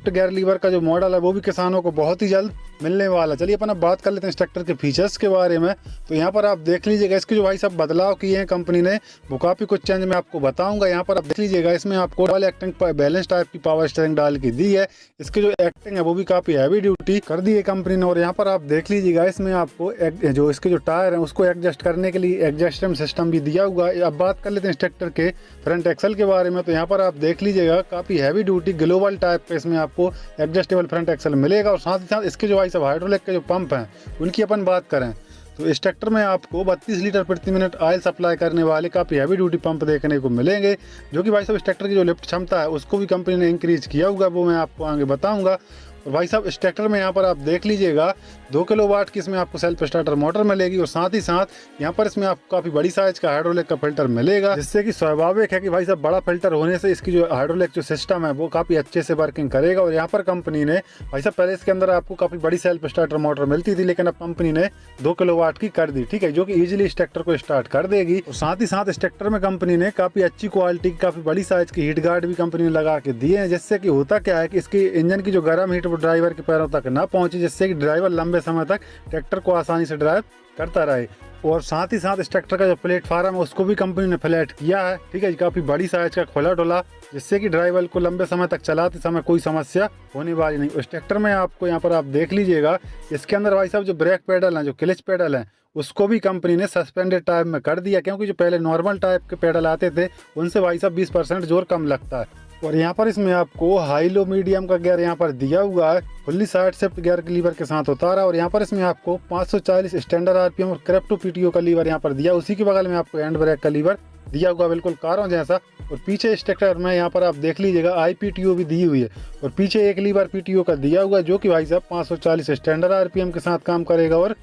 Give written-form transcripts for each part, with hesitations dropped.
Gear lever का जो model है वो भी किसानों को बहुत ही जल्द मिलने वाला। चलिए अपन अब बात कर लेते हैं इस ट्रैक्टर के फीचर्स के बारे में। तो यहाँ पर आप देख लीजिएगा इसके जो भाई साहब बदलाव किए हैं कंपनी ने वो काफ़ी कुछ चेंज मैं आपको बताऊंगा। यहाँ पर आप देख लीजिएगा इसमें आपको डबल एक्टिंग बैलेंस टाइप की पावर स्टीयरिंग डाल के दी है। इसकी जो एक्टिंग है वो भी काफ़ी हैवी ड्यूटी कर दी है कंपनी ने। और यहाँ पर आप देख लीजिएगा इसमें आपको जो इसके जो टायर है उसको एडजस्ट करने के लिए एडजस्ट सिस्टम भी दिया हुआ है। अब बात कर लेते हैं इस ट्रैक्टर के फ्रंट एक्सल के बारे में। तो यहाँ पर आप देख लीजिएगा काफ़ी हैवी ड्यूटी ग्लोबल टाइप का इसमें आपको एडजस्टेबल फ्रंट एक्सल मिलेगा। और साथ ही साथ इसके जो भाई साहब हाइड्रोलिक के जो पंप हैं उनकी अपन बात करें तो इस ट्रैक्टर में आपको 32 लीटर प्रति मिनट ऑयल सप्लाई करने वाले काफ़ी हैवी ड्यूटी पंप देखने को मिलेंगे, जो कि भाई साहब इस ट्रैक्टर की जो लिफ्ट क्षमता है उसको भी कंपनी ने इंक्रीज किया हुआ, वो मैं आपको आगे बताऊंगा। और भाई साहब इस ट्रैक्टर में यहाँ पर आप देख लीजिएगा 2 किलोवाट की इसमें आपको सेल्फ स्टार्टर मोटर मिलेगी। और साथ ही साथ यहाँ पर इसमें आपको काफ़ी बड़ी साइज का हाइड्रोलिक का फिल्टर मिलेगा, जिससे कि स्वाभाविक है कि भाई साहब बड़ा फिल्टर होने से इसकी जो हाइड्रोलिक जो सिस्टम है वो काफ़ी अच्छे से वर्किंग करेगा। और यहाँ पर कंपनी ने भाई साहब पहले इसके अंदर आपको काफ़ी बड़ी सेल्फ स्टार्टर मोटर मिलती थी, लेकिन अब कंपनी ने 2 किलोवाट की कर दी, ठीक है, जो कि ईजिली इस ट्रैक्टर को स्टार्ट कर देगी। और साथ ही साथ इस ट्रैक्टर में कंपनी ने काफ़ी अच्छी क्वालिटी की काफ़ी बड़ी साइज की हीट गार्ड भी कंपनी ने लगा के दिए हैं, जिससे कि होता क्या है कि इसकी इंजन की जो गर्म हीट वो ड्राइवर के पैरों तक ना पहुंचे, जिससे कि ड्राइवर लंबे समय तक ट्रैक्टर को आसानी से ड्राइव करता रहे। और साथ ही साथ इस ट्रैक्टर का जो प्लेटफार्म है उसको भी कंपनी ने फ्लैट किया है, ठीक है, काफ़ी बड़ी साइज का खुला डुला, जिससे कि ड्राइवर को लंबे समय तक चलाते समय कोई समस्या होने वाली नहीं। उस ट्रैक्टर में आपको यहाँ पर आप देख लीजिएगा इसके अंदर भाई साहब जो ब्रेक पेडल हैं, जो क्लच पेडल हैं, उसको भी कंपनी ने सस्पेंडेड टाइप में कर दिया, क्योंकि जो पहले नॉर्मल टाइप के पेडल आते थे उनसे भाई साहब 20% जोर कम लगता है। और यहाँ पर इसमें आपको हाई लो मीडियम का गियर यहाँ पर दिया हुआ है, फुल्ली साइड शिफ्ट गियर के लीवर के साथ उतारा। और यहाँ पर इसमें आपको 540 स्टैंडर्ड आरपीएम और क्रेप्टो पीटीओ का लीवर यहाँ पर दिया, उसी के बगल में आपको हैंड ब्रेक का लीवर दिया हुआ बिल्कुल कारों जैसा। और पीछे इस ट्रैक्टर में यहाँ पर आप देख लीजिएगा IPTO भी दी हुई है, और पीछे एक लीवर PTO का दिया हुआ है, जो कि भाई साहब 540 स्टैंडर्ड आरपीएम के साथ काम करेगा और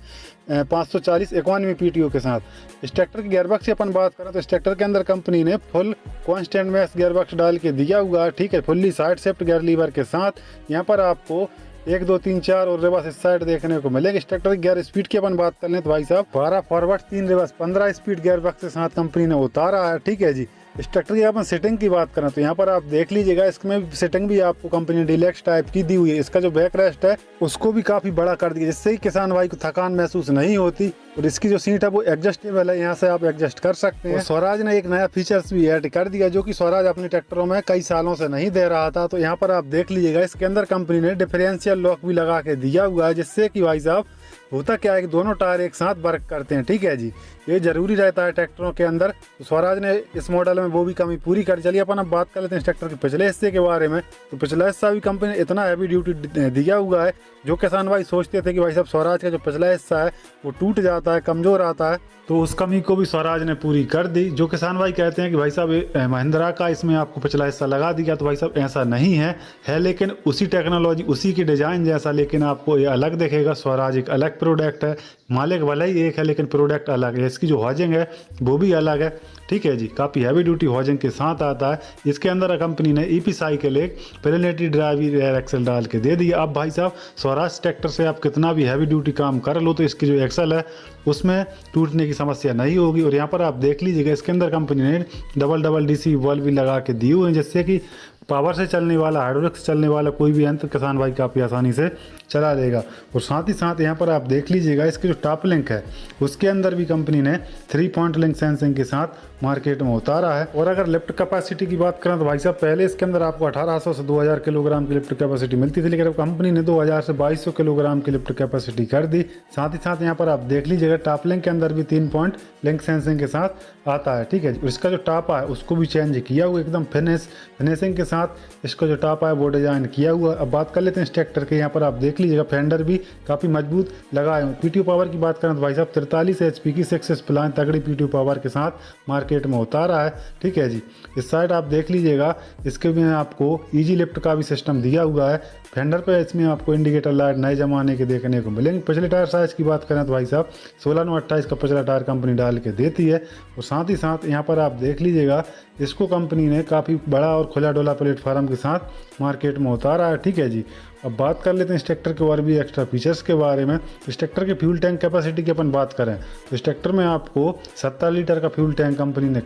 540 इकोनॉमी PTO के साथ। इस ट्रैक्टर की गियरबॉक्स की अपन बात करें तो इस ट्रैक्टर के अंदर कंपनी ने फुल कांस्टेंट मैश गियरबॉक्स डाल के दिया हुआ है, ठीक है, fully side shift gear lever के साथ। यहाँ पर आपको 1 2 3 4 और रिवर्स इस साइड देखने को मिलेगी। इस ट्रैक्टर की गियर स्पीड की अपन बात कर लें तो भाई साहब 12 forward 3 reverse 15 speed gear box के साथ कंपनी ने उतारा है, ठीक है जी। इस ट्रैक्टर की अपन सेटिंग की बात करें तो यहाँ पर आप देख लीजिएगा इसमें सेटिंग भी आपको कंपनी ने डीलक्स टाइप की दी हुई है। इसका जो बैक रेस्ट है उसको भी काफ़ी बड़ा कर दिया, जिससे कि किसान भाई को थकान महसूस नहीं होती। और इसकी जो सीट है वो एडजस्टेबल है, यहाँ से आप एडजस्ट कर सकते हैं। स्वराज ने एक नया फीचर्स भी ऐड कर दिया, जो कि स्वराज अपने ट्रैक्टरों में कई सालों से नहीं दे रहा था। तो यहाँ पर आप देख लीजिएगा इसके अंदर कंपनी ने डिफरेंशियल लॉक भी लगा के दिया हुआ है, जिससे कि भाई साहब होता क्या है कि दोनों टायर एक साथ वर्क करते हैं, ठीक है जी, ये जरूरी रहता है ट्रैक्टरों के अंदर। तो स्वराज ने इस मॉडल में वो भी कमी पूरी कर। चलिए अपन अब बात कर लेते हैं इस ट्रैक्टर के पिछले हिस्से के बारे में। तो पिछला हिस्सा भी कंपनी ने इतना हैवी ड्यूटी दिया हुआ है, जो किसान भाई सोचते थे कि भाई साहब स्वराज का जो पिछला हिस्सा है वो टूट जाता है, कमजोर आता है, तो उस कमी को भी स्वराज ने पूरी कर दी। जो किसान भाई कहते हैं कि भाई साहब महिंद्रा का इसमें आपको पिछला हिस्सा लगा दिया, तो भाई साहब ऐसा नहीं है लेकिन उसी टेक्नोलॉजी उसी की डिजाइन जैसा, लेकिन आपको ये अलग दिखेगा। स्वराज एक अलग प्रोडक्ट है, मालिक भले ही एक है लेकिन प्रोडक्ट अलग है। इसकी जो हॉजिंग है वो भी अलग है, ठीक है जी, काफ़ी हैवी ड्यूटी हॉजिंग के साथ आता है। इसके अंदर कंपनी ने EP साइकिल एक प्लेनेटरी ड्राइव एयर एक्सल डाल के दे दिया। अब भाई साहब स्वराज ट्रैक्टर से आप कितना भी हैवी ड्यूटी काम कर लो तो इसकी जो एक्सल है उसमें टूटने की समस्या नहीं होगी। और यहाँ पर आप देख लीजिएगा इसके अंदर कंपनी ने डबल DC वॉल्व भी लगा के दिए हुए हैं, जिससे कि पावर से चलने वाला, हाइड्रोलिक से चलने वाला कोई भी यंत्र किसान भाई काफ़ी आसानी से चला लेगा। और साथ ही साथ यहाँ पर आप देख लीजिएगा इसके जो टॉप लिंक है उसके अंदर भी कंपनी ने 3 पॉइंट लिंक सेंसिंग के साथ मार्केट में उतारा है। और अगर लिफ्ट कैपेसिटी की बात करें तो भाई साहब पहले इसके अंदर आपको 1800 से 2000 किलोग्राम की लिफ्ट कैपेसिटी मिलती थी, लेकिन अब कंपनी ने 2000 से 2200 किलोग्राम की लिफ्ट कैपेसिटी कर दी। साथ ही साथ यहाँ पर आप देख लीजिएगा टॉप लिंक के अंदर भी 3 पॉइंट लिंक सेंसिंग के साथ आता है, ठीक है। इसका जो टापा है उसको भी चेंज किया हुआ, एकदम फिनिशिंग के साथ इसका जो टापा है वो डिजाइन किया हुआ। अब बात कर लेते हैं इस ट्रैक्टर के। यहाँ पर आप देख लीजिएगा फेंडर भी काफ़ी मजबूत लगाए हुए। PTO पावर की बात करें तो भाई साहब 43 HP की 6 प्लान तगड़ी PTO पावर के साथ मार्केट में उतारा है, ठीक है जी। इस साइड आप देख लीजिएगा इसके में आपको ईजी लिफ्ट का भी सिस्टम दिया हुआ है। फेंडर पे इसमें आपको इंडिकेटर लाइट नए जमाने के देखने को मिलेंगे। पिछले टायर साइज की बात करें तो भाई साहब 16/28 का पिछला टायर कंपनी डाल के देती है। और साथ ही साथ यहाँ पर आप देख लीजिएगा इसको कंपनी ने काफ़ी बड़ा और खुला डोला प्लेटफार्म के साथ मार्केट में उतारा है, ठीक है जी। अब बात कर लेते हैं इस ट्रैक्टर के और भी एक्स्ट्रा फीचर्स के बारे में। इस ट्रैक्टर के फ्यूल टैंक कैपेसिटी की अपन बात करें तो इस ट्रैक्टर में आपको 70 लीटर का फ्यूल टैंक कंपनी ने